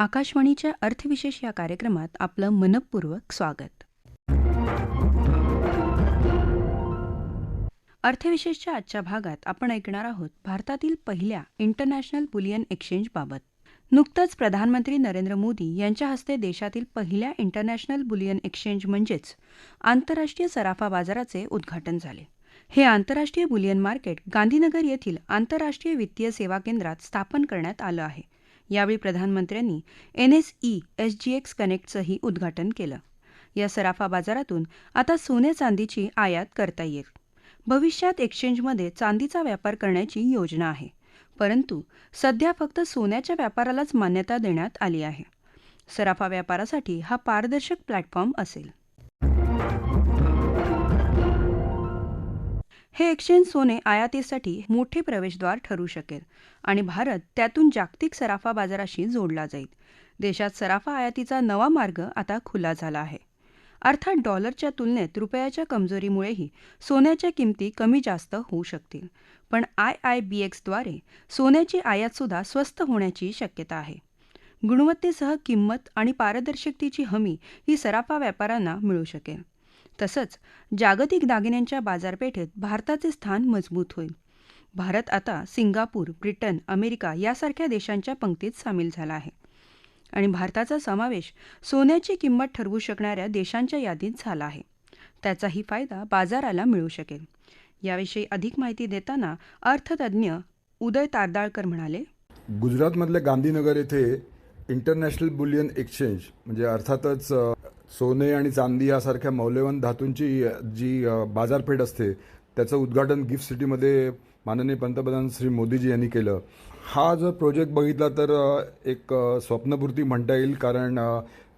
आकाशवाणीच्या अर्थविशेष या कार्यक्रमात आपलं मनःपूर्वक स्वागत. अर्थविशेषच्या आजच्या भागात आपण ऐकणार आहोत भारतातील पहिल्या इंटरनॅशनल बुलियन एक्सचेंजबाबत. नुकतंच प्रधानमंत्री नरेंद्र मोदी यांच्या हस्ते देशातील पहिल्या इंटरनॅशनल बुलियन एक्सचेंज म्हणजेच आंतरराष्ट्रीय सराफा बाजाराचे उद्घाटन झाले. हे आंतरराष्ट्रीय बुलियन मार्केट गांधीनगर येथील आंतरराष्ट्रीय वित्तीय सेवा केंद्रात स्थापन करण्यात आलं आहे. यावेळी प्रधानमंत्र्यांनी NSE SGX कनेक्टचंही उद्घाटन केलं. या सराफा बाजारातून आता सोने चांदीची आयात करता येईल. भविष्यात एक्सचेंजमध्ये चांदीचा व्यापार करण्याची योजना आहे, परंतु सध्या फक्त सोन्याच्या व्यापारालाच मान्यता देण्यात आली आहे. सराफा व्यापारासाठी हा पारदर्शक प्लॅटफॉर्म असेल. हे एक्सचेंज सोने आयातीसाठी मोठे प्रवेशद्वार ठरू शकेल आणि भारत त्यातून जागतिक सराफा बाजाराशी जोडला जाईल. देशात सराफा आयातीचा नवा मार्ग आता खुला झाला आहे. अर्थात डॉलरच्या तुलनेत रुपयाच्या कमजोरीमुळेही सोन्याच्या किमती कमी जास्त होऊ शकतील, पण IIBXद्वारे सोन्याची आयातसुद्धा स्वस्त होण्याची शक्यता आहे. गुणवत्तेसह किंमत आणि पारदर्शकतेची हमी ही सराफा व्यापाऱ्यांना मिळू शकेल. तसंच जागतिक दागिन्यांच्या बाजारपेठेत भारताचे स्थान मजबूत होईल. भारत आता सिंगापूर, ब्रिटन, अमेरिका यासारख्या देशांच्या पंक्तीत सामील झाला आहे आणि भारताचा समावेश सोन्याची किंमत ठरवू शकणाऱ्या देशांच्या यादीत झाला आहे. त्याचाही फायदा बाजाराला मिळू शकेल. याविषयी अधिक माहिती देताना अर्थतज्ज्ञ उदय तारदाळकर म्हणाले, गुजरातमधल्या गांधीनगर येथे इंटरनॅशनल बुलियन एक्सचेंज म्हणजे अर्थातच सोने आणि चांदी यासारख्या मौल्यवान धातूंची जी बाजारपेठ असते त्याचं उद्घाटन गिफ्ट सिटीमध्ये माननीय पंतप्रधान श्री मोदीजी यांनी केलं. हा जर प्रोजेक्ट बघितला तर एक स्वप्नपूर्ती म्हणता येईल, कारण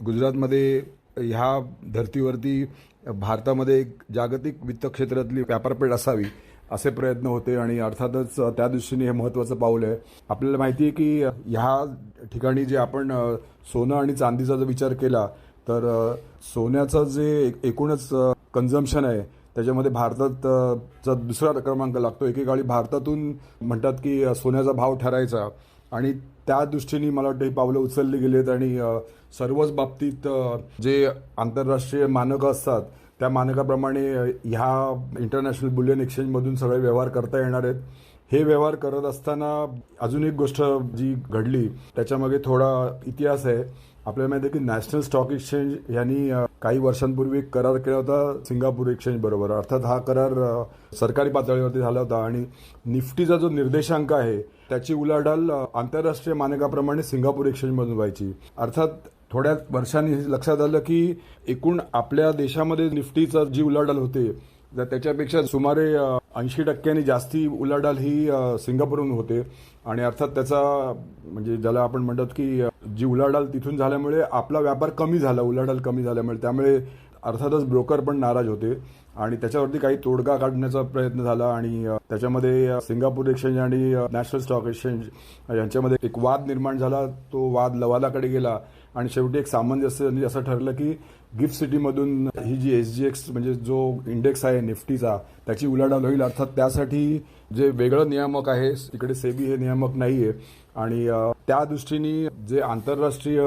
गुजरातमध्ये ह्या धर्तीवरती भारतामध्ये एक जागतिक वित्त क्षेत्रातली व्यापारपेठ असावी असे प्रयत्न होते आणि अर्थातच त्या दृष्टीने हे महत्त्वाचं पाऊल आहे. आपल्याला माहिती आहे की ह्या ठिकाणी जे आपण सोनं आणि चांदीचा जर विचार केला तर सोन्याचं जे एकूणच कन्झम्पशन आहे त्याच्यामध्ये भारताचा दुसरा क्रमांक लागतो. एकेकाळी भारतातून म्हणतात की सोन्याचा भाव ठरायचा आणि त्या दृष्टीने मला वाटतं ही पावलं उचलली गेली आहेत आणि सर्वच बाबतीत जे आंतरराष्ट्रीय मानकं असतात त्या मानकाप्रमाणे ह्या इंटरनॅशनल बुलियन एक्सचेंजमधून सगळे व्यवहार करता येणार आहेत. हे व्यवहार करत असताना अजून एक गोष्ट जी घडली त्याच्यामागे थोडा इतिहास आहे. आपल्याला माहिती आहे की नॅशनल स्टॉक एक्सचेंज यांनी काही वर्षांपूर्वी एक करार केला होता सिंगापूर एक्सचेंज बरोबर. अर्थात हा करार सरकारी पातळीवरती झाला होता आणि निफ्टीचा जो निर्देशांक आहे त्याची उलाढाल आंतरराष्ट्रीय मानकाप्रमाणे सिंगापूर एक्सचेंजमधून व्हायची. अर्थात थोड्या वर्षांनी लक्षात आलं की एकूण आपल्या देशामध्ये निफ्टीचा जी उलाढाल होते त्याच्यापेक्षा सुमारे 80% जास्ती उलाढाल ही सिंगापूरहून होते आणि अर्थात त्याचा म्हणजे ज्याला आपण म्हणतात की जी उलाढाल तिथून झाल्यामुळे आपला व्यापार कमी झाला, उलाढाल कमी झाल्यामुळे. त्यामुळे अर्थातच ब्रोकर पण नाराज होते आणि त्याच्यावरती काही तोडगा काढण्याचा प्रयत्न झाला आणि त्याच्यामध्ये सिंगापूर एक्सचेंज आणि नॅशनल स्टॉक एक्सचेंज यांच्यामध्ये एक वाद निर्माण झाला. तो वाद लवादाकडे गेला आणि शेवटी एक सामंजस्य असं ठरलं की गिफ्ट सिटीमधून ही जी SGX म्हणजे जो इंडेक्स आहे निफ्टीचा त्याची उलाढाल होईल. अर्थात त्यासाठी जे वेगळं नियामक आहे इकडे सेबी हे नियामक नाही आहे आणि त्या दृष्टीने जे आंतरराष्ट्रीय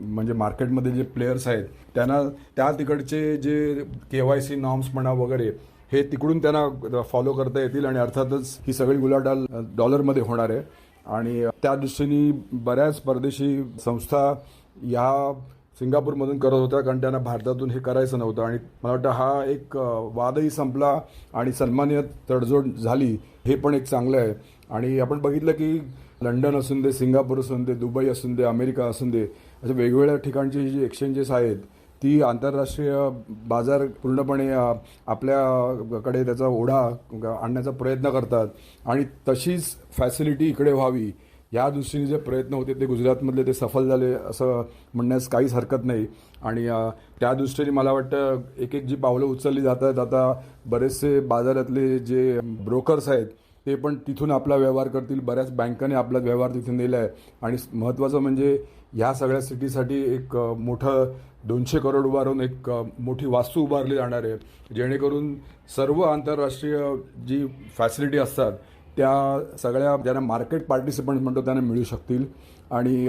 म्हणजे मार्केटमध्ये जे प्लेयर्स आहेत त्यांना त्या तिकडचे जे KYC नॉर्म्स म्हणा वगैरे हे तिकडून त्यांना फॉलो करता येतील आणि अर्थातच ही सगळी उलाढाल डॉलरमध्ये होणार आहे आणि त्या दृष्टीने बऱ्याच परदेशी संस्था या सिंगापूरमधून करत होत्या कारण त्यांना भारतातून हे करायचं नव्हतं आणि मला वाटतं हा एक वादही संपला आणि सन्मानिय तडजोड झाली. हे पण एक चांगलं आहे आणि आपण बघितलं की लंडन असून दे, सिंगापूर असून दे, दुबई असून दे, अमेरिका असून दे, अशा वेगवेगळ्या ठिकाणची जी एक्सचेंजेस आहेत ती आंतरराष्ट्रीय बाजार पूर्णपणे आपल्याकडे त्याचा ओढा आणण्याचा प्रयत्न करतात आणि तशीच फॅसिलिटी इकडे व्हावी या दृष्टीने जे प्रयत्न होते ते गुजरातमधले ते सफल झाले असं म्हणण्यास काहीच हरकत नाही आणि त्या दृष्टीने मला वाटतं एक एक जी पावलं उचलली जात आहेत. आता बरेचसे बाजारातले जे ब्रोकर्स आहेत ते पण तिथून आपला व्यवहार करतील. बऱ्याच बँकांनी आपला व्यवहार तिथे नेला आहे आणि महत्त्वाचं म्हणजे ह्या सगळ्या सिटीसाठी एक मोठं 200 करोड उभारून एक मोठी वास्तू उभारली जाणार आहे जेणेकरून सर्व आंतरराष्ट्रीय जी फॅसिलिटी असतात त्या सगळ्या ज्यांना मार्केट पार्टिसिपंट म्हणतो त्यांना मिळू शकतील. आणि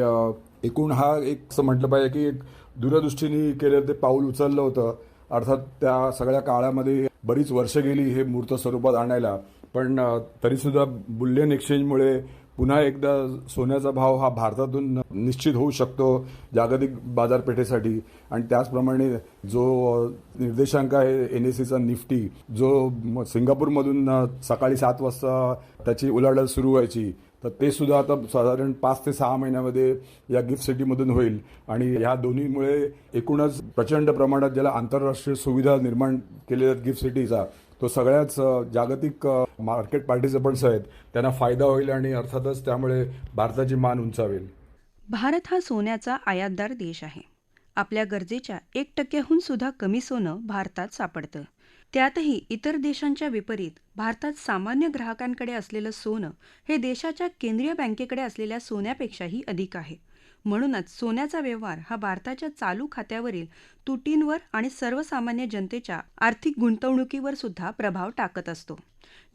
एकूण हा एक असं म्हटलं पाहिजे की एक दूरदृष्टीने केलेलं ते पाऊल उचललं होतं. अर्थात त्या सगळ्या काळामध्ये बरीच वर्ष गेली हे मूर्त स्वरूपात आणायला, पण तरीसुद्धा बुलियन एक्सचेंजमुळे पुन्हा एकदा सोन्याचा भाव हा भारतातून निश्चित होऊ शकतो जागतिक बाजारपेठेसाठी. आणि त्याचप्रमाणे जो निर्देशांक आहे NSEचा निफ्टी, जो सिंगापूरमधून सकाळी 7 वाजता त्याची उलाढाल सुरू व्हायची, तर ते सुद्धा आता साधारण 5 ते 6 महिन्यामध्ये या गिफ्ट सिटीमधून होईल. आणि ह्या दोन्हीमुळे एकूणच प्रचंड प्रमाणात ज्याला आंतरराष्ट्रीय सुविधा निर्माण केलेल्या गिफ्ट सिटीचा, तो सगळ्याच जागतिक मार्केट पार्टिसिपंट्स आहेत त्यांना फायदा होईल आणि अर्थातच त्यामुळे भारताची मान उंचावेल. भारत हा सोन्याचा आयातदार देश आहे. आपल्या गरजेच्या 1%हून सुद्धा कमी सोनं भारतात सापडतं. त्यातही इतर देशांच्या विपरीत भारतात सामान्य ग्राहकांकडे असलेलं सोनं हे देशाच्या केंद्रीय बँकेकडे असलेल्या सोन्यापेक्षाही अधिक आहे. म्हणूनच सोन्याचा व्यवहार हा भारताच्या चालू खात्यावरील तुटींवर आणि सर्वसामान्य जनतेच्या आर्थिक गुंतवणुकीवर सुद्धा प्रभाव टाकत असतो.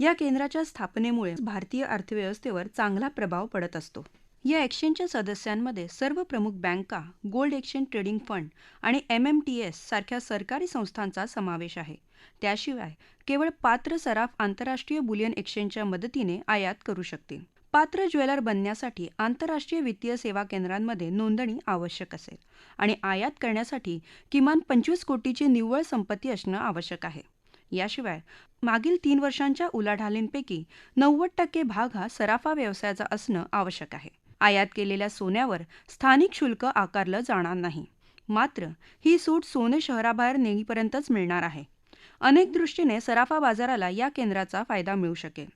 या केंद्राच्या स्थापनेमुळे भारतीय अर्थव्यवस्थेवर चांगला प्रभाव पडत असतो. या एक्सचेंजच्या सदस्यांमध्ये सर्व प्रमुख बँका, गोल्ड एक्सचेंज ट्रेडिंग फंड आणि MMTS सारख्या सरकारी संस्थांचा समावेश आहे. त्याशिवाय केवळ पात्र सराफ आंतरराष्ट्रीय बुलियन एक्सचेंजच्या मदतीने आयात करू शकतील. पात्र ज्वेलर बनण्यासाठी आंतरराष्ट्रीय वित्तीय सेवा केंद्रांमध्ये नोंदणी आवश्यक असेल आणि आयात करण्यासाठी किमान 25 कोटीची निव्वळ संपत्ती असणं आवश्यक आहे. याशिवाय मागील 3 वर्षांच्या उलाढालींपैकी 90% भाग हा सराफा व्यवसायाचा असणं आवश्यक आहे. आयात केलेल्या सोन्यावर स्थानिक शुल्क आकारलं जाणार नाही. मात्र ही सूट सोने शहराबाहेर नेईपर्यंतच मिळणार आहे. अनेक दृष्टीने सराफा बाजाराला या केंद्राचा फायदा मिळू शकेल.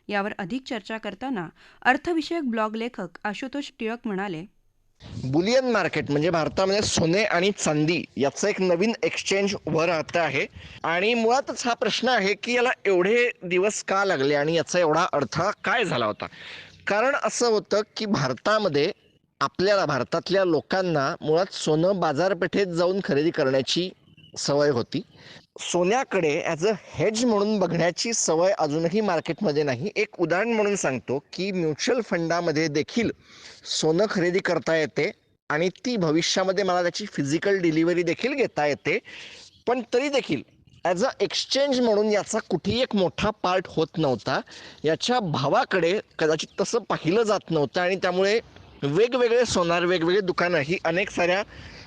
यावर अधिक चर्चा करताना अर्थविषयक ब्लॉग लेखक आशुतोष टिळक म्हणाले, बुलियन मार्केट म्हणजे भारतामध्ये सोने आणि चांदी याचं एक नवीन एक्सचेंज उभं राहतं आहे. आणि मुळातच हा प्रश्न आहे की याला एवढे दिवस का लागले आणि याचा एवढा अडथळा काय झाला होता. कारण असं होतं की भारतातल्या लोकांना मुळात सोनं बाजारपेठेत जाऊन खरेदी करण्याची सवय होती. सोन्याकडे ॲज अ हेज म्हणून बघण्याची सवय अजूनही मार्केटमध्ये नाही. एक उदाहरण म्हणून सांगतो की म्युच्युअल फंडामध्ये देखील सोनं खरेदी करता येते आणि ती भविष्यामध्ये मला त्याची फिजिकल डिलिव्हरी देखील घेता येते. पण तरी देखील ॲज अ एक्सचेंज म्हणून याचा कुठेही एक मोठा पार्ट होत नव्हता. याच्या भावाकडे कदाचित तसं पाहिलं जात नव्हतं आणि त्यामुळे वेगवेगळे सोनार, वेगवेगळे दुकानं ही अनेक साऱ्या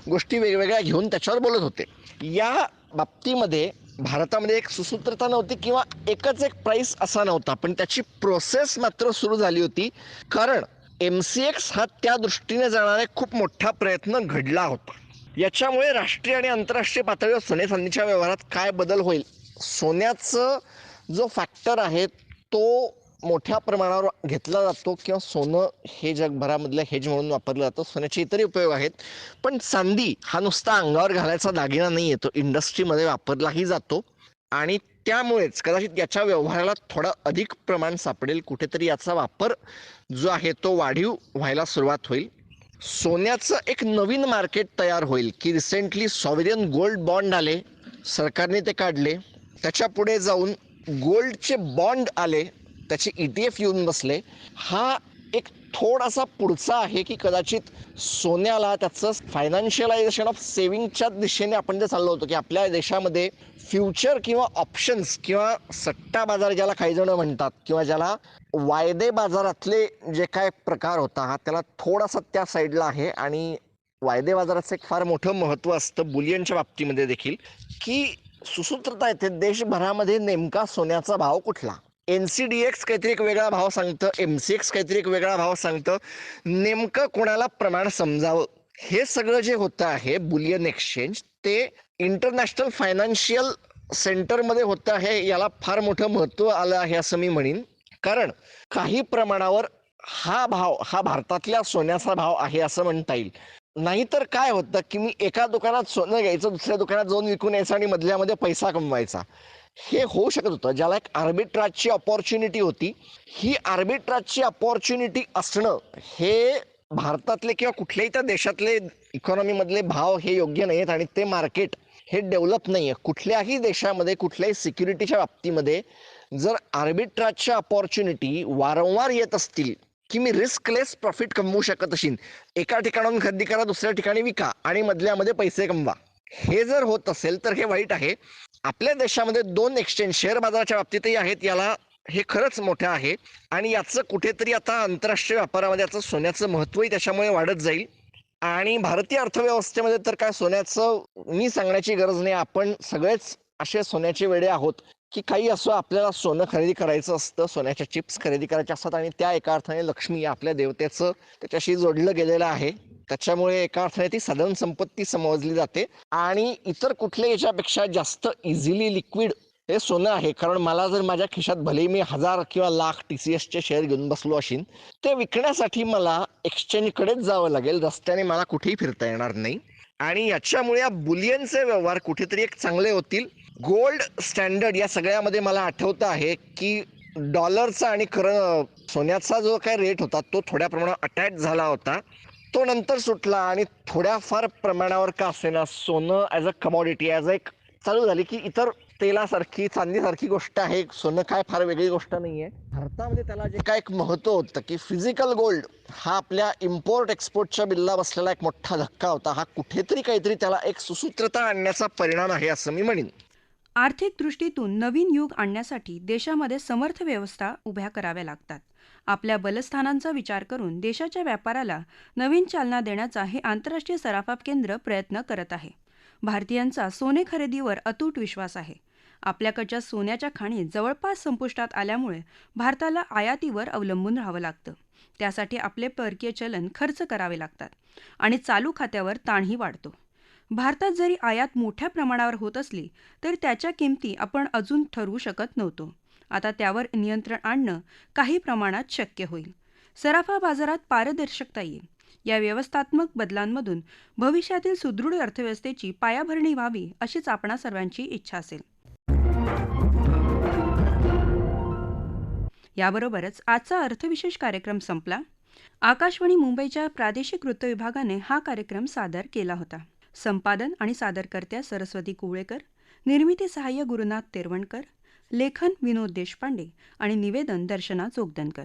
गोष्टी वेगवेगळ्या घेऊन त्याच्यावर बोलत होते. या बाबतीमध्ये भारतामध्ये एक सुसूत्रता नव्हती किंवा एकच एक प्राईस असा नव्हता, पण त्याची प्रोसेस मात्र सुरू झाली होती. कारण MCX हा त्या दृष्टीने जाणारा एक खूप मोठा प्रयत्न घडला होता. याच्यामुळे राष्ट्रीय आणि आंतरराष्ट्रीय पातळीवर सोने चांदीच्या व्यवहारात काय बदल होईल, सोन्याचं जो फॅक्टर आहे तो मोठ्या प्रमाणावर घेतला जातो किंवा सोनं हे जगभरामधलं हेज म्हणून वापरलं जातं. सोन्याचे इतरही उपयोग आहेत, पण चांदी हा नुसता अंगावर घालायचा दागिना नाही आहे, तो इंडस्ट्रीमध्ये वापरलाही जातो आणि त्यामुळेच कदाचित याच्या व्यवहाराला थोडं अधिक प्रमाण सापडेल. कुठेतरी याचा वापर जो आहे तो वाढीव व्हायला सुरुवात होईल. सोन्याचं एक नवीन मार्केट तयार होईल की रिसेंटली सॉव्हरेन गोल्ड बॉन्ड आले, सरकारने ते काढले. त्याच्या पुढे जाऊन गोल्डचे बॉन्ड आले, त्याचे ETF येऊन बसले. हा एक थोडासा पुढचा आहे की कदाचित सोन्याला त्याचं फायनान्शियलायझेशन ऑफ सेव्हिंगच्या दिशेने आपण जे चाललो होतो की आपल्या देशामध्ये फ्युचर किंवा ऑप्शन्स किंवा सट्टा बाजार ज्याला काही जण म्हणतात किंवा ज्याला वायदे बाजारातले जे काय प्रकार होता हा त्याला थोडासा त्या साईडला आहे. आणि वायदे बाजाराचं एक फार मोठं महत्त्व असतं बुलियनच्या बाबतीमध्ये देखील की सुसूत्रता येते देशभरामध्ये नेमका सोन्याचा भाव कुठला. NCDX काहीतरी एक वेगळा भाव सांगतं, MCX काहीतरी एक वेगळा भाव सांगतं. नेमकं कोणाला प्रमाण समजावं हे सगळं जे होतं आहे बुलियन एक्सचेंज ते इंटरनॅशनल फायनान्शियल सेंटरमध्ये होतं आहे. याला फार मोठं महत्त्व आलं आहे असं मी म्हणेन. कारण काही प्रमाणावर हा भाव हा भारतातल्या सोन्याचा भाव आहे असं म्हणता येईल. नाहीतर काय होतं की मी एका दुकानात सोनं घ्यायचं, दुसऱ्या दुकानात जाऊन विकून यायचं आणि मधल्यामध्ये पैसा कमवायचा, हे होऊ शकत होतं. ज्याला एक आर्बिट्राजची अपॉर्च्युनिटी होती. ही आर्बिट्राजची अपॉर्च्युनिटी असणं हे भारतातले किंवा कुठल्याही त्या देशातले इकॉनॉमीमधले भाव हे योग्य नाही आहेत आणि ते मार्केट हे डेव्हलप नाही आहे. कुठल्याही देशामध्ये कुठल्याही सिक्युरिटीच्या बाबतीमध्ये जर आर्बिट्राजच्या अपॉर्च्युनिटी वारंवार येत असतील की मी रिस्कलेस प्रॉफिट कमवू शकत असेल, एका ठिकाणाहून खरेदी करा, दुसऱ्या ठिकाणी विका आणि मधल्यामध्ये पैसे कमवा, हे जर होत असेल तर हे वाईट आहे. आपल्या देशामध्ये 2 एक्सचेंज शेअर बाजाराच्या बाबतीतही आहेत, याला हे खरंच मोठं आहे आणि याचं कुठेतरी आता आंतरराष्ट्रीय व्यापारामध्ये याचं सोन्याचं महत्वही त्याच्यामुळे वाढत जाईल. आणि भारतीय अर्थव्यवस्थेमध्ये तर काय सोन्याचं मी सांगण्याची गरज नाही, आपण सगळेच असे सोन्याचे वेडे आहोत की काही असो आपल्याला सोनं खरेदी करायचं असतं, सोन्याच्या चिप्स खरेदी करायच्या असतात आणि त्या एका अर्थाने लक्ष्मी आपल्या देवतेचं त्याच्याशी जोडलं गेलेलं आहे. त्याच्यामुळे एका अर्थाने ती साधारण संपत्ती समजली जाते आणि इतर कुठल्याही याच्यापेक्षा जास्त इझिली लिक्विड हे सोनं आहे. कारण मला जर माझ्या खिशात भलेही मी 1000 किंवा लाख TCSचे शेअर घेऊन बसलो असेल, ते विकण्यासाठी मला एक्सचेंजकडेच जावं लागेल, रस्त्याने मला कुठेही फिरता येणार नाही. आणि याच्यामुळे या बुलियनचे व्यवहार कुठेतरी एक चांगले होतील. गोल्ड स्टँडर्ड या सगळ्यामध्ये मला आठवतं आहे की डॉलरचा आणि सोन्याचा जो काय रेट होता तो थोड्या प्रमाणात अटॅच झाला होता, तो नंतर सुटला आणि थोड्याफार प्रमाणावर का असेना सोनं ॲज अ कमॉडिटी ॲज एक चालू झाली की इतर तेलासारखी चांदीसारखी गोष्ट आहे. सोनं काय फार वेगळी गोष्ट नाहीये. भारतामध्ये त्याला जे काय एक महत्व होतं की फिजिकल गोल्ड हा आपल्या इम्पोर्ट एक्सपोर्टच्या बिलला बसलेला एक मोठा धक्का होता, हा कुठेतरी काहीतरी त्याला एक सुसूत्रता आणण्याचा परिणाम आहे असं मी म्हणेन. आर्थिक दृष्टीतून नवीन युग आणण्यासाठी देशामध्ये समर्थ व्यवस्था उभ्या कराव्या लागतात. आपल्या बलस्थानांचा विचार करून देशाच्या व्यापाराला नवीन चालना देण्याचा हे आंतरराष्ट्रीय सराफा केंद्र प्रयत्न करत आहे. भारतीयांचा सोने खरेदीवर अतूट विश्वास आहे. आपल्याकडच्या सोन्याच्या खाणी जवळपास संपुष्टात आल्यामुळे भारताला आयातीवर अवलंबून राहावं लागतं. त्यासाठी आपले परकीय चलन खर्च करावे लागतात आणि चालू खात्यावर ताणही वाढतो. भारतात जरी आयात मोठ्या प्रमाणावर होत असली तरी त्याच्या किमती आपण अजून ठरवू शकत नव्हतो. आता त्यावर नियंत्रण आणणं काही प्रमाणात शक्य होईल. सराफा बाजारात पारदर्शकता येईल. या व्यवस्थात्मक बदलांमधून भविष्यातील सुदृढ अर्थव्यवस्थेची पायाभरणी व्हावी अशीच आपणा सर्वांची इच्छा असेल. याबरोबरच आजचा अर्थविशेष कार्यक्रम संपला. आकाशवाणी मुंबईच्या प्रादेशिक वृत्तविभागाने हा कार्यक्रम सादर केला होता. संपादन आणि सादरकर्त्या सरस्वती कुवळेकर, निर्मिती सहाय्य गुरुनाथ तेरवणकर, लेखन विनोद देशपांडे आणि निवेदन दर्शना जोगदनकर.